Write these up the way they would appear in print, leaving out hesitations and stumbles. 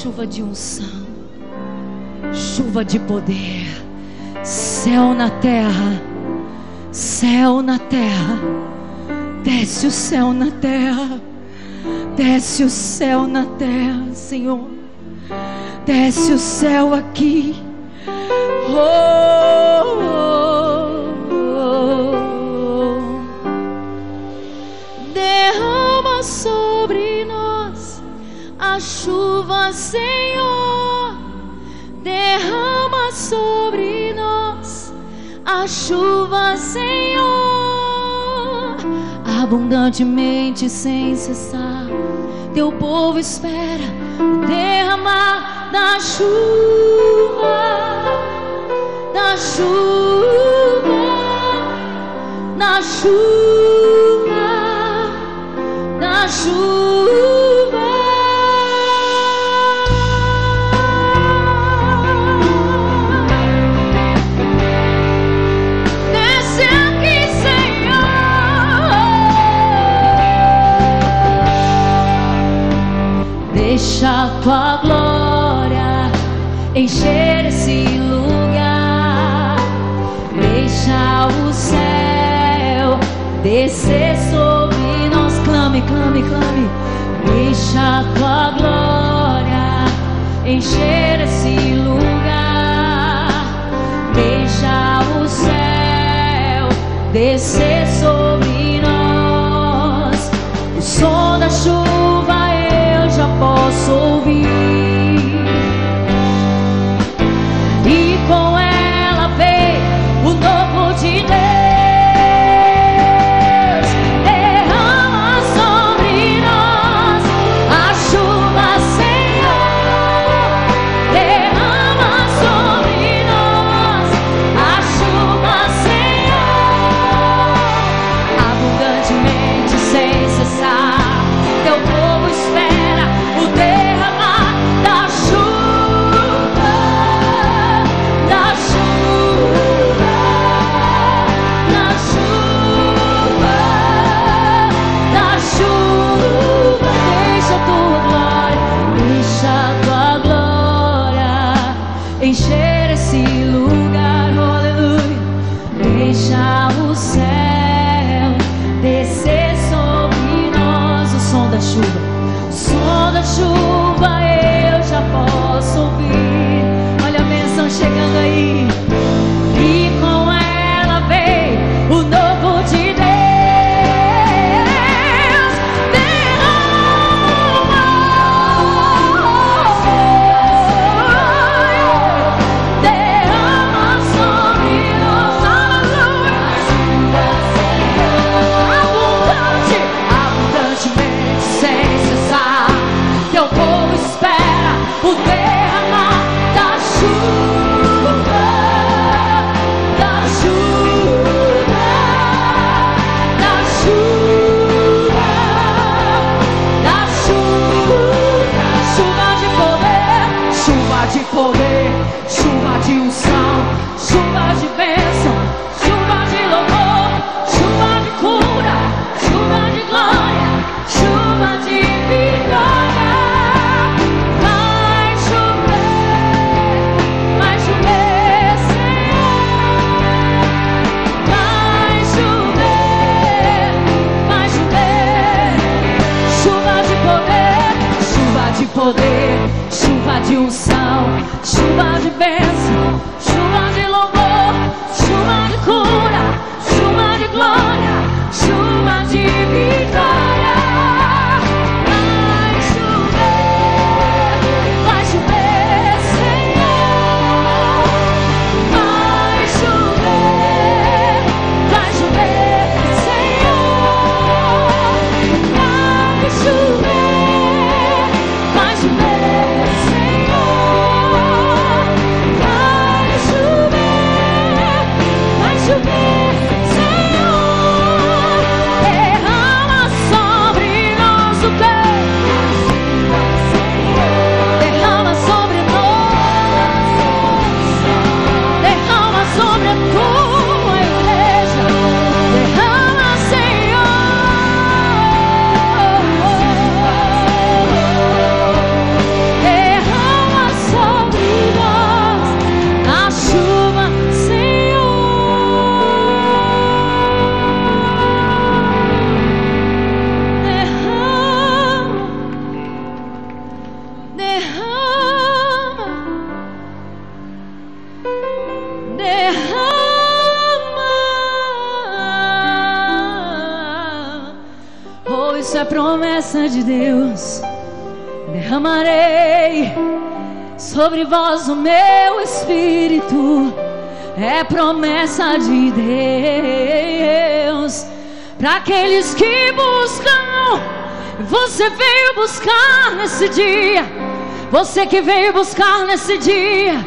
Chuva de unção, chuva de poder, céu na terra, céu na terra. Desce o céu na terra, desce o céu na terra, Senhor. Desce o céu aqui. Oh, oh, oh. Derrama sobre nós a chuva, Senhor. Derrama sobre nós a chuva, Senhor. Abundantemente, sem cessar, teu povo espera o derramar da chuva, da chuva, da chuva, da chuva. Desce aqui, Senhor. Deixa a tua glória encher esse lugar. Deixa o céu descer sobre nós. Clame, clame, clame. Deixa a tua glória encher esse lugar. Deixa o céu descer sobre nós. O som da chuva eu já posso ouvir, e com ela vem o novo de Deus. Derrama sobre nós a chuva, Senhor. Derrama sobre nós a chuva, Senhor. Abundantemente, sem cessar, teu povo espera o derramar da chuva, da chuva, da chuva, da chuva. Deixa a tua glória encher esse lugar, aleluia. Deixa o céu descer sobre nós. O som da chuva, o som da chuva eu já posso ouvir. Olha a bênção chegando aí, e com ela vem o novo de Deus. Derrama sobre nós, aleluia. Abundante, abundantemente, sem cessar, teu povo espera o derramar da chuva, da chuva, da chuva, da chuva. Chuva de poder, chuva de poder, chuva de unção, chuva de bênção, chuva de louvor, chuva de cura, chuva de glória, chuva de vitória. Vai chover, Senhor. Vai chover, vai chover. Chuva de poder, chuva de poder, chuva de unção, chuva de bênção, chuva de louvor, chuva de cura, chuva de glória, chuva de vitória. Vai chover, Senhor. Vai chover, Senhor. Vai chover, Senhor. Vai Oh, isso é promessa de Deus. Derramarei sobre vós o meu Espírito. É promessa de Deus para aqueles que buscam. Você veio buscar nesse dia. Você que veio buscar nesse dia.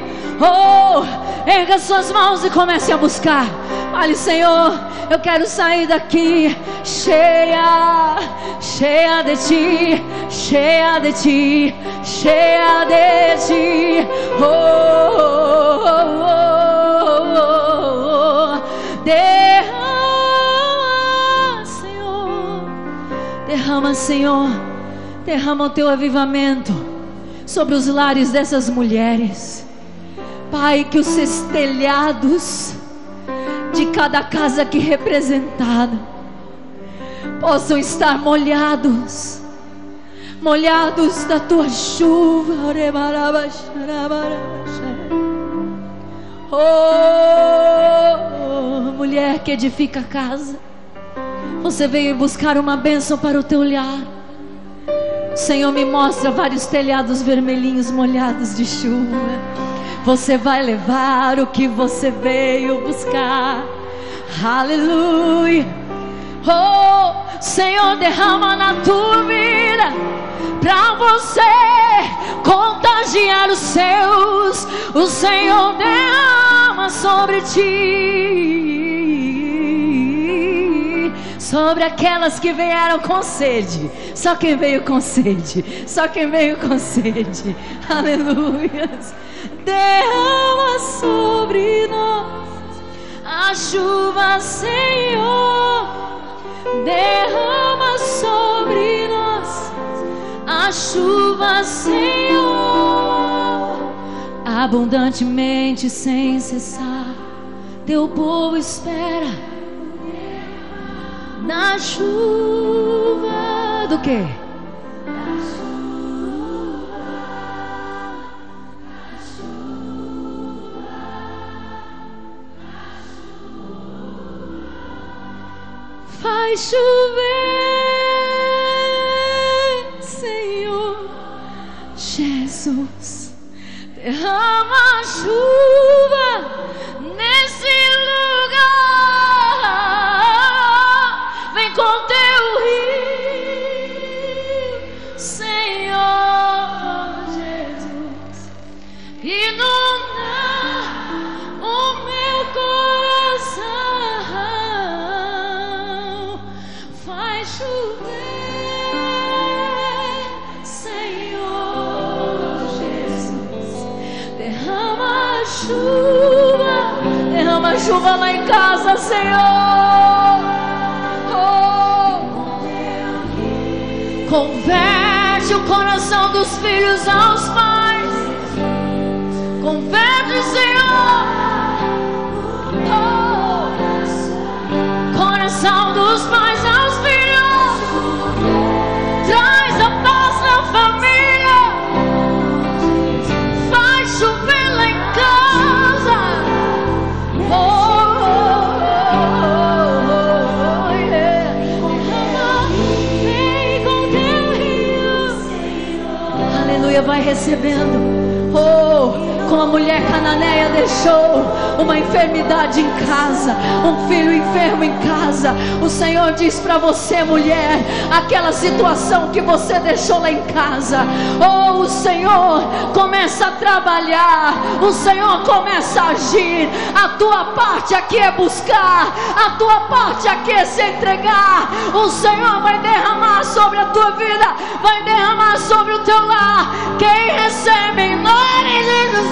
Oh, erga suas mãos e comece a buscar. Fale: Senhor, eu quero sair daqui cheia, cheia de ti, cheia de ti, cheia de ti. Oh, oh, oh, oh, oh. Derrama, Senhor. Derrama, Senhor. Derrama o teu avivamento sobre os lares dessas mulheres. Pai, que os seus telhados de cada casa aqui representada possam estar molhados, molhados da tua chuva. Oh, mulher que edifica a casa, você veio buscar uma bênção para o teu lar. O Senhor me mostra vários telhados vermelhinhos molhados de chuva. Você vai levar o que você veio buscar. Aleluia. Oh, Senhor, derrama na tua vida para você contagiar os seus. O Senhor derrama sobre ti, sobre aquelas que vieram com sede. Só quem veio com sede, só quem veio com sede. Aleluia. Derrama sobre nós a chuva, Senhor. Derrama sobre nós a chuva, Senhor. Abundantemente, sem cessar, teu povo espera na chuva do quê? Faz chover, Senhor Jesus. Derrama chuva nesse lugar. Vem com teu rio, Senhor Jesus. Inundar o meu coração. Chover, Senhor Jesus. Derrama chuva lá em casa, Senhor. Oh, converte o coração dos filhos aos pais. Converte, Senhor. Oh, coração dos pais aos filhos. Traz a paz na família. Faz chover lá em casa. Oh, oh, oh, oh, yeah. Vem com teu rio. Aleluia, vai recebendo. Oh, como a mulher cananeia deixou uma enfermidade em casa, um filho enfermo em casa. O Senhor diz para você, mulher, aquela situação que você deixou lá em casa, oh, o Senhor começa a trabalhar, o Senhor começa a agir. A tua parte aqui é buscar, a tua parte aqui é se entregar. O Senhor vai derramar sobre a tua vida, vai derramar sobre o teu lar. Quem recebe em nome de Jesus.